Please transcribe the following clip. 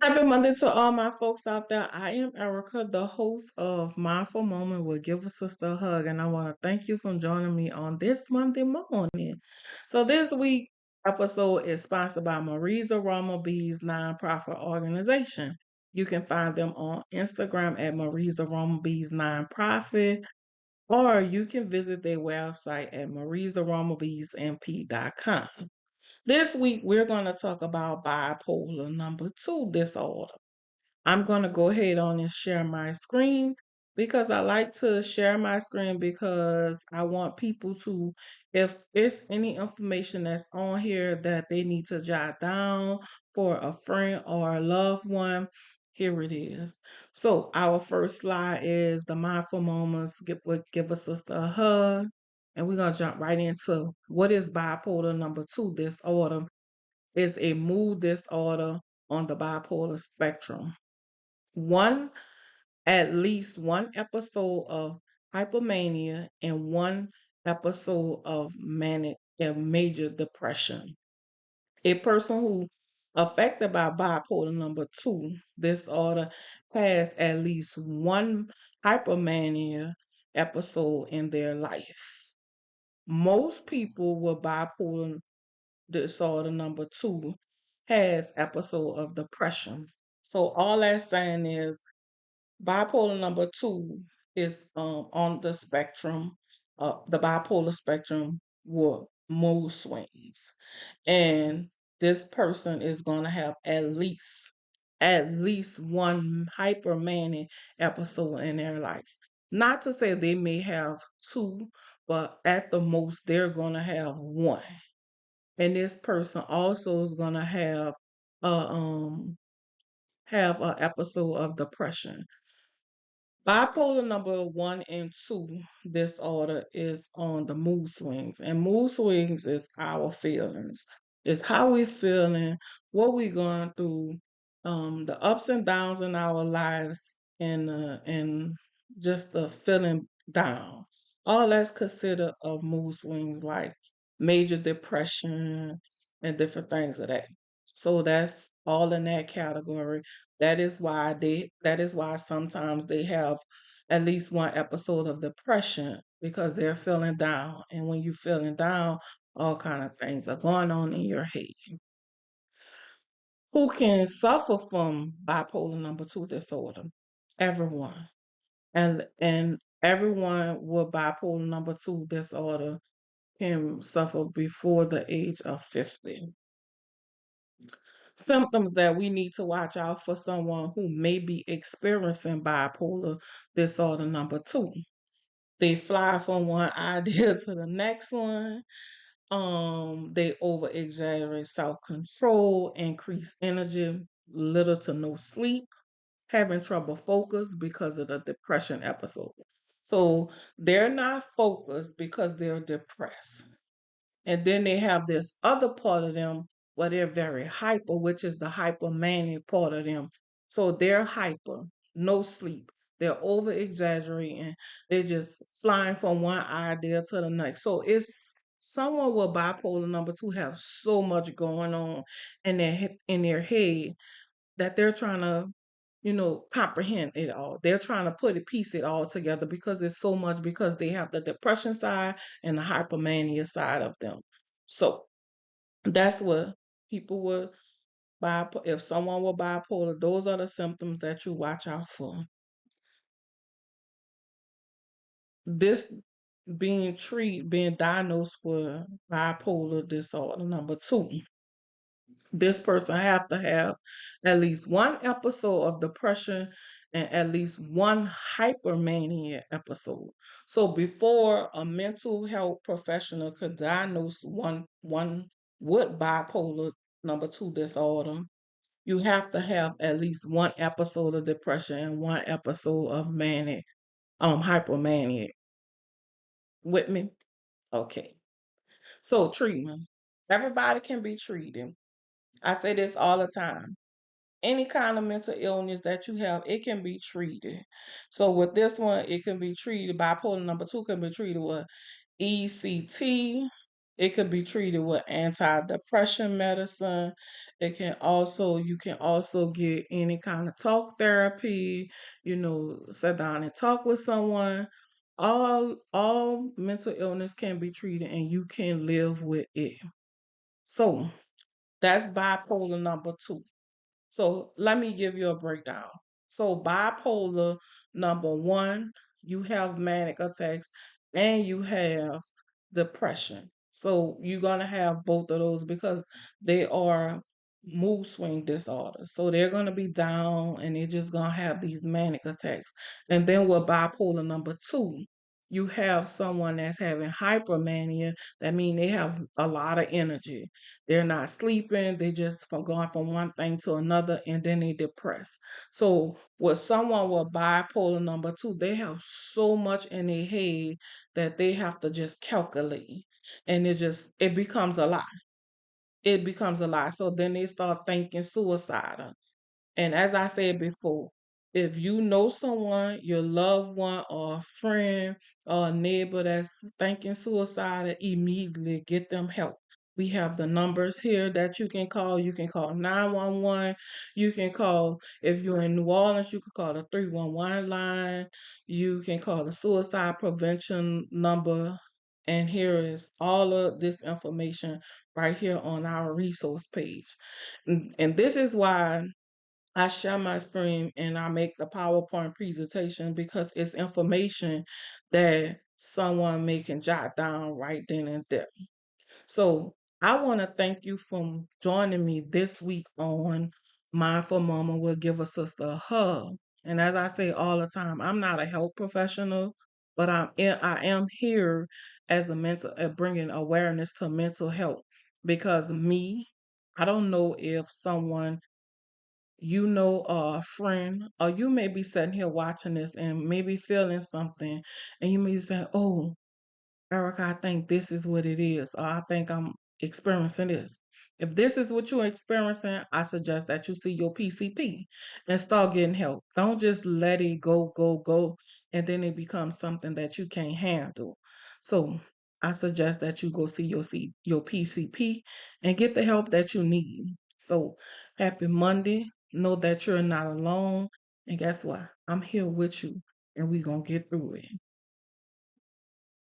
Happy Monday to all my folks out there. I am Erica, the host of Mindful Moment with Give a Sister a Hug, and I want to thank you for joining me on this Monday morning. So this week episode is sponsored by Marisa Rama B's nonprofit organization. You can find them on Instagram at Marisa Rama B's nonprofit, or you can visit their website at marisaramabsmp.com. This week, we're going to talk about bipolar number 2 disorder. I'm going to go ahead on and share my screen because I like to share my screen because I want people to, if there's any information that's on here that they need to jot down for a friend or a loved one, here it is. So our first slide is the mindful moments. Give a sister a hug. And we're going to jump right into what is bipolar number 2 disorder. It's a mood disorder on the bipolar spectrum. One At least one episode of hypomania and one episode of manic and major depression. A person who affected by bipolar number 2 disorder has at least one hypomania episode in their life. Most people with bipolar disorder number 2 has episode of depression. So all that's saying is bipolar number 2 is on the spectrum, the bipolar spectrum with mood swings. And this person is going to have at least one hypermanic episode in their life. Not to say they may have two, but at the most they're going to have one. And this person also is going to a have an episode of depression. Bipolar number 1 and 2 disorder is on the mood swings, and mood swings is our feelings. It's how we feeling, what we going through, the ups and downs in our lives, and just the feeling down. All that's considered of mood swings, like major depression and different things of that. So that's all in that category. That is why sometimes they have at least one episode of depression because they're feeling down. And when you're feeling down, all kind of things are going on in your head. Who can suffer from bipolar number 2 disorder? Everyone. And everyone with bipolar number 2 disorder can suffer before the age of 50. Symptoms that we need to watch out for someone who may be experiencing bipolar disorder number 2. They fly from one idea to the next one. They over exaggerate self control, increase energy, little to no sleep, having trouble focus because of the depression episode. So they're not focused because they're depressed. And then they have this other part of them where they're very hyper, which is the hypomanic part of them. So they're hyper, no sleep. They're over exaggerating. They're just flying from one idea to the next. So it's someone with bipolar number 2 have so much going on in their head that they're trying to comprehend it all. They're trying to piece it all together because it's so much because they have the depression side and the hypermania side of them. So that's what people with bipolar, if someone with bipolar, those are the symptoms that you watch out for. This being diagnosed with bipolar disorder number 2. This person have to have at least one episode of depression and at least one hypermania episode. So before a mental health professional could diagnose one with bipolar number 2 disorder, you have to have at least one episode of depression and one episode of manic hypermania. With me? Okay. So treatment. Everybody can be treated. I say this all the time. Any kind of mental illness that you have, it can be treated. So with this one, it can be treated. Bipolar number 2 can be treated with ECT, It could be treated with antidepressant medicine. You can also get any kind of talk therapy, sit down and talk with someone. All mental illness can be treated and you can live with it. So that's bipolar number 2. So let me give you a breakdown. So bipolar number 1, you have manic attacks and you have depression. So you're gonna have both of those because they are mood swing disorders. So they're gonna be down and they're just gonna have these manic attacks. And then with bipolar number 2, you have someone that's having hypermania. That means they have a lot of energy. They're not sleeping. They just from going from one thing to another, and then they depressed. So with someone with bipolar number 2, they have so much in their head that they have to just calculate, and it becomes a lot. It becomes a lot. So then they start thinking suicidal. And as I said before, if you know someone, your loved one or a friend or a neighbor that's thinking suicide, immediately get them help. We have the numbers here that you can call. You can call 911. You can call, if you're in New Orleans, you can call the 311 line. You can call the suicide prevention number. And here is all of this information right here on our resource page. And this is why I share my screen and I make the PowerPoint presentation because it's information that someone may can jot down right then and there. So I want to thank you for joining me this week on Mindful Mama Will Give a Sister a Hug. And as I say all the time, I'm not a health professional, but I am here as a bringing awareness to mental health because I don't know if someone a friend, or you may be sitting here watching this and maybe feeling something, and you may say, "Oh, Erica, I think this is what it is, or I think I'm experiencing this." If this is what you're experiencing, I suggest that you see your PCP and start getting help. Don't just let it go, and then it becomes something that you can't handle. So I suggest that you go see your PCP and get the help that you need. So happy Monday. Know that you're not alone. And guess what? I'm here with you and we're going to get through it.